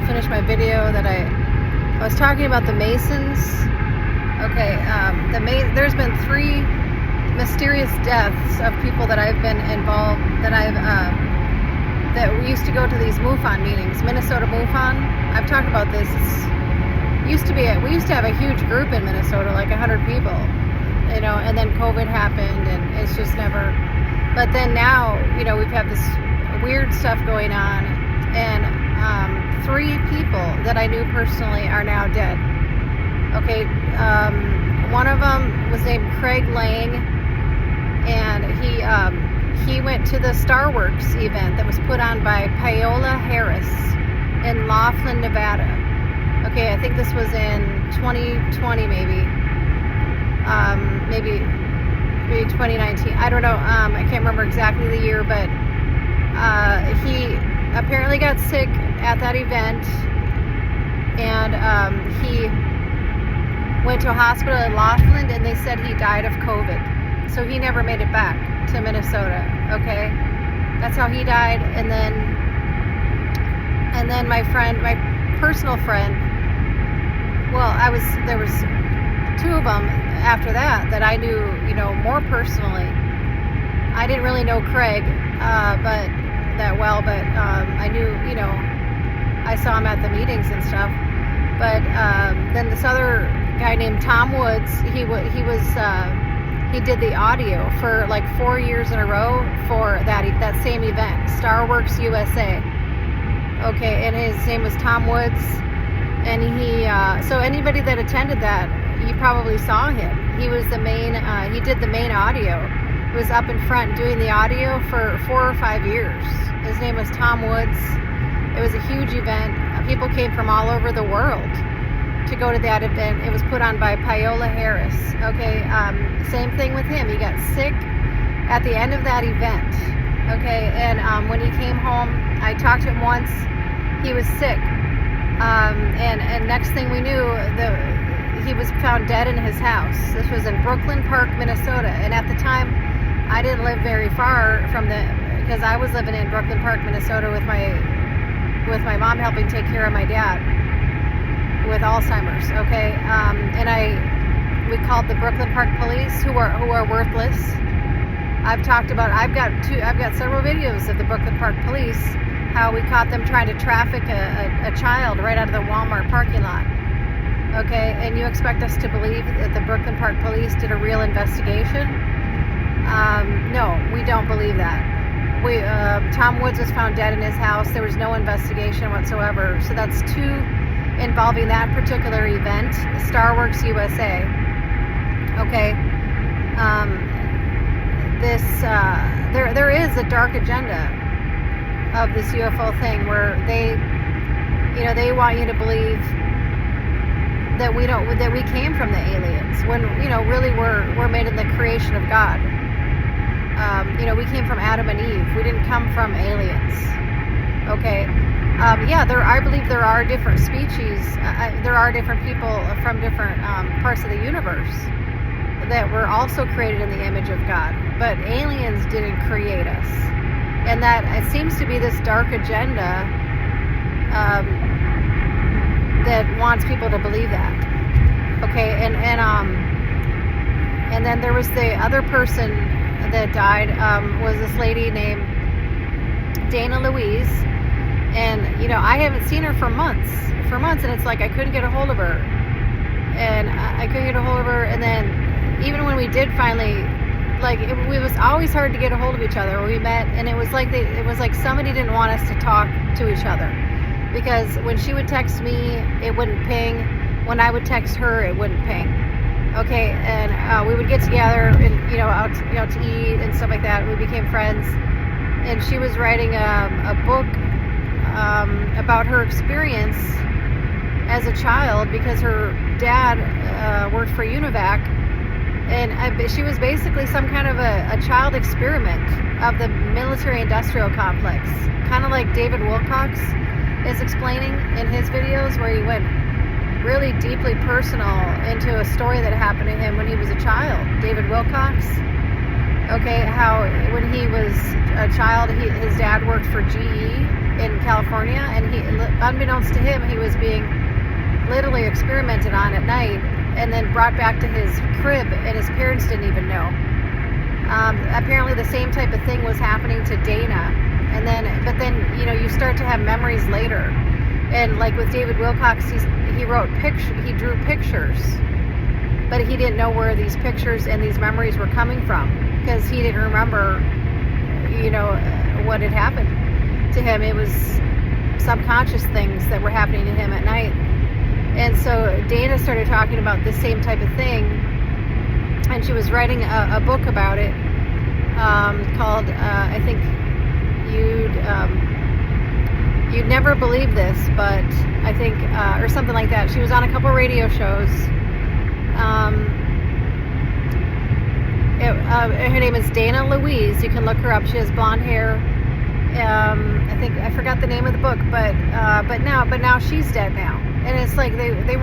finish my video that I was talking about the Masons. Okay, there's been 3 mysterious deaths of people that I've been involved, that we used to go to these MUFON meetings, Minnesota MUFON. I've talked about this. We used to have a huge group in Minnesota, like 100 people, and then COVID happened, and it's just never. But then now, we've had this weird stuff going on, and 3 people that I knew personally are now dead. Okay, one of them was named Craig Lang, and he went to the Star Works event that was put on by Paola Harris in Laughlin, Nevada. Okay, I think this was in 2020, maybe 2019. I don't know. I can't remember exactly the year, but he apparently got sick at that event, and he went to a hospital in Laughlin, and they said he died of COVID. So he never made it back to Minnesota. Okay, that's how he died. And then my personal friend. Well, there was 2 of them after that I knew, more personally. I didn't really know Craig, but I knew, I saw him at the meetings and stuff. But then this other guy named Tom Woods, he did the audio for like 4 years in a row for that same event, Star Works USA. Okay, and his name was Tom Woods, and so anybody that attended that, you probably saw him. He was the main. He did the main audio. He was up in front doing the audio for 4 or 5 years. His name was Tom Woods. It was a huge event. People came from all over the world to go to that event. It was put on by Paola Harris. Okay, same thing with him. He got sick at the end of that event. Okay, and when he came home, I talked to him once. He was sick, and next thing we knew, he was found dead in his house. This was in Brooklyn Park, Minnesota, and at the time, I didn't live very far from because I was living in Brooklyn Park, Minnesota, with my mom helping take care of my dad with Alzheimer's. Okay, and we called the Brooklyn Park Police, who are worthless. I've got several videos of the Brooklyn Park Police, how we caught them trying to traffic a child right out of the Walmart parking lot. Okay, and you expect us to believe that the Brooklyn Park Police did a real investigation? No, we don't believe that. Tom Woods was found dead in his house. There was no investigation whatsoever. So that's 2 involving that particular event, Star Works USA. Okay, there is a dark agenda of this UFO thing where they want you to believe that we came from the aliens, when really we're made in the creation of God. We came from Adam and Eve. We didn't come from aliens. Okay. I believe there are different species. There are different people from different parts of the universe that were also created in the image of God. But aliens didn't create us, and that it seems to be this dark agenda that wants people to believe that. Okay, and then there was the other person that died, was this lady named Dana Louise, and I haven't seen her for months, and it's like I couldn't get a hold of her, and then even when we did finally, it was always hard to get a hold of each other when we met, and it was like somebody didn't want us to talk to each other, because when she would text me, it wouldn't ping. When I would text her, it wouldn't ping. Okay, and we would get together and out to eat and stuff like that. We became friends, and she was writing a book about her experience as a child, because her dad worked for Univac, and she was basically some kind of a child experiment of the military-industrial complex, kind of like David Wilcox is explaining in his videos, where he went really deeply personal into a story that happened to him when he was a child. David Wilcox. Okay, how when he was a child, his dad worked for GE in California. California, and he, unbeknownst to him, he was being literally experimented on at night and then brought back to his crib, and his parents didn't even know. Apparently the same type of thing was happening to Dana, but then you start to have memories later, and like with David Wilcox, he drew pictures, but he didn't know where these pictures and these memories were coming from, because he didn't remember what had happened to him. It was subconscious things that were happening to him at night. And so Dana started talking about this same type of thing, and she was writing a book about it, called I think you'd never believe this, but I think or something like that. She was on a couple radio shows. Her name is Dana Louise. You can look her up. She has blonde hair. I forgot the name of the book, but now she's dead now, and it's like they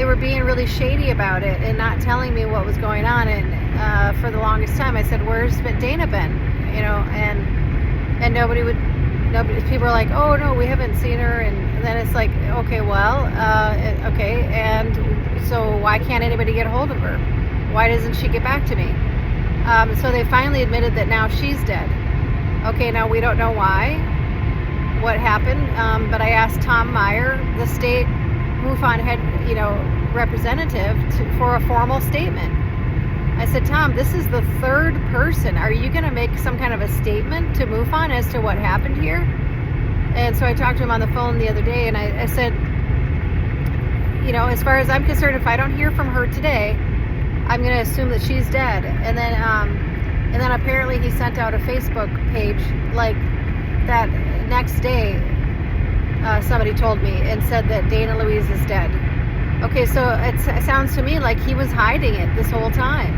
were being really shady about it and not telling me what was going on. And for the longest time, I said, "Where's Dana been?" And people were like, "Oh no, we haven't seen her." And then it's like, okay, well, okay, and so why can't anybody get a hold of her? Why doesn't she get back to me? So they finally admitted that now she's dead. Okay, now we don't know what happened, but I asked Tom Meyer, the state MUFON head, representative, for a formal statement. I said, Tom, this is the third person. Are you going to make some kind of a statement to MUFON as to what happened here? And so I talked to him on the phone the other day, and I said, as far as I'm concerned, if I don't hear from her today, I'm going to assume that she's dead. And then apparently he sent out a Facebook page like that next day. Somebody told me and said that Dana Louise is dead. Okay, so it sounds to me like he was hiding it this whole time,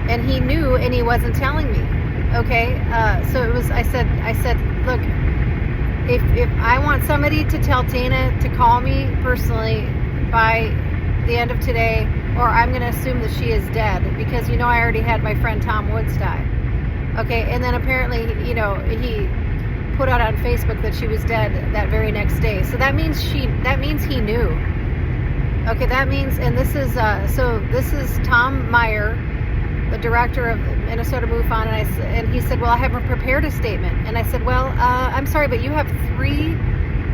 and he knew, and he wasn't telling me. Okay, so it was. I said, look, if I want somebody to tell Dana to call me personally by the end of today, or I'm going to assume that she is dead, because I already had my friend Tom Woods die. Okay, and then apparently he put out on Facebook that she was dead that very next day. So that means he knew. Okay, that means, and this is Tom Meyer, the director of Minnesota MUFON, and he said, well, I haven't prepared a statement. And I said, well, I'm sorry, but you have 3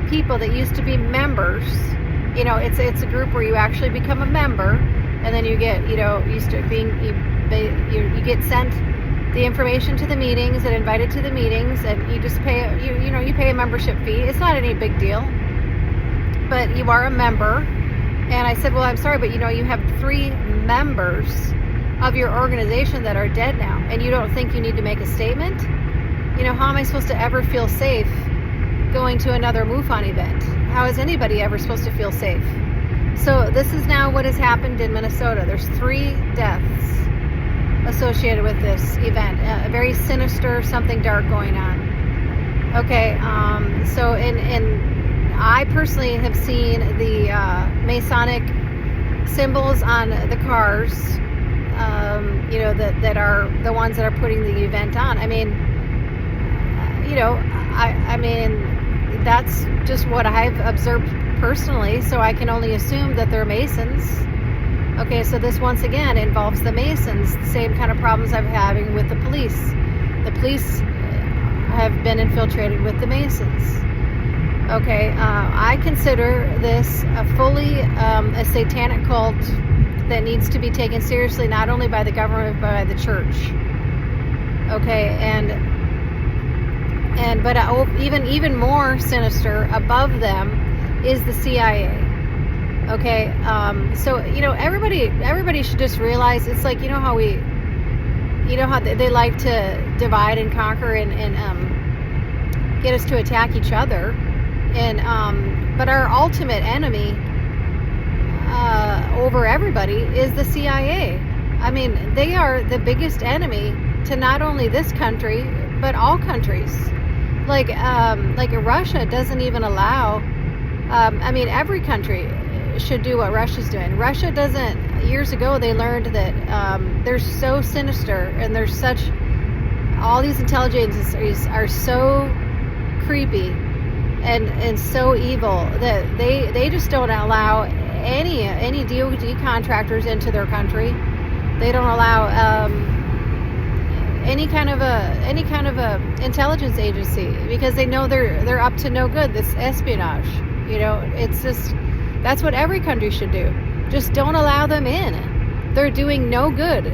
people that used to be members. It's a group where you actually become a member, and then you get, you get sent the information to the meetings and invited to the meetings, and you just pay, you pay a membership fee. It's not any big deal, but you are a member. And I said, well, I'm sorry, but you have 3 members of your organization that are dead now, and you don't think you need to make a statement? How am I supposed to ever feel safe going to another MUFON event? How is anybody ever supposed to feel safe? So this is now what has happened in Minnesota. There's 3 deaths associated with this event. A very sinister, something dark going on. Okay, so I personally have seen the Masonic symbols on the cars, that are the ones that are putting the event on. I mean, that's just what I've observed personally, so I can only assume that they're Masons. Okay, so this once again involves the Masons, the same kind of problems I'm having with the police. The police have been infiltrated with the Masons. Okay, I consider this a satanic cult that needs to be taken seriously, not only by the government, but by the church. Okay, but even more sinister above them is the CIA. Okay, so everybody should just realize, it's like, how they like to divide and conquer and get us to attack each other. But our ultimate enemy over everybody is the CIA. I mean, they are the biggest enemy to not only this country, but all countries. Like Russia doesn't even allow, every country should do what Russia's doing. Russia doesn't, years ago they learned that they're so sinister, and all these intelligences are so creepy creepy and so evil that they just don't allow any DoD contractors into their country. They don't allow any kind of a intelligence agency, because they know they're up to no good. This espionage, it's just, that's what every country should do. Just don't allow them in. They're doing no good.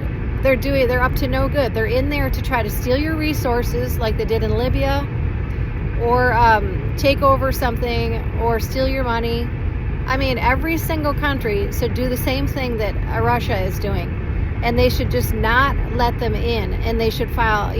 They're up to no good. They're in there to try to steal your resources, like they did in Libya, or take over something, or steal your money. I mean, every single country should do the same thing that Russia is doing, and they should just not let them in, and they should file,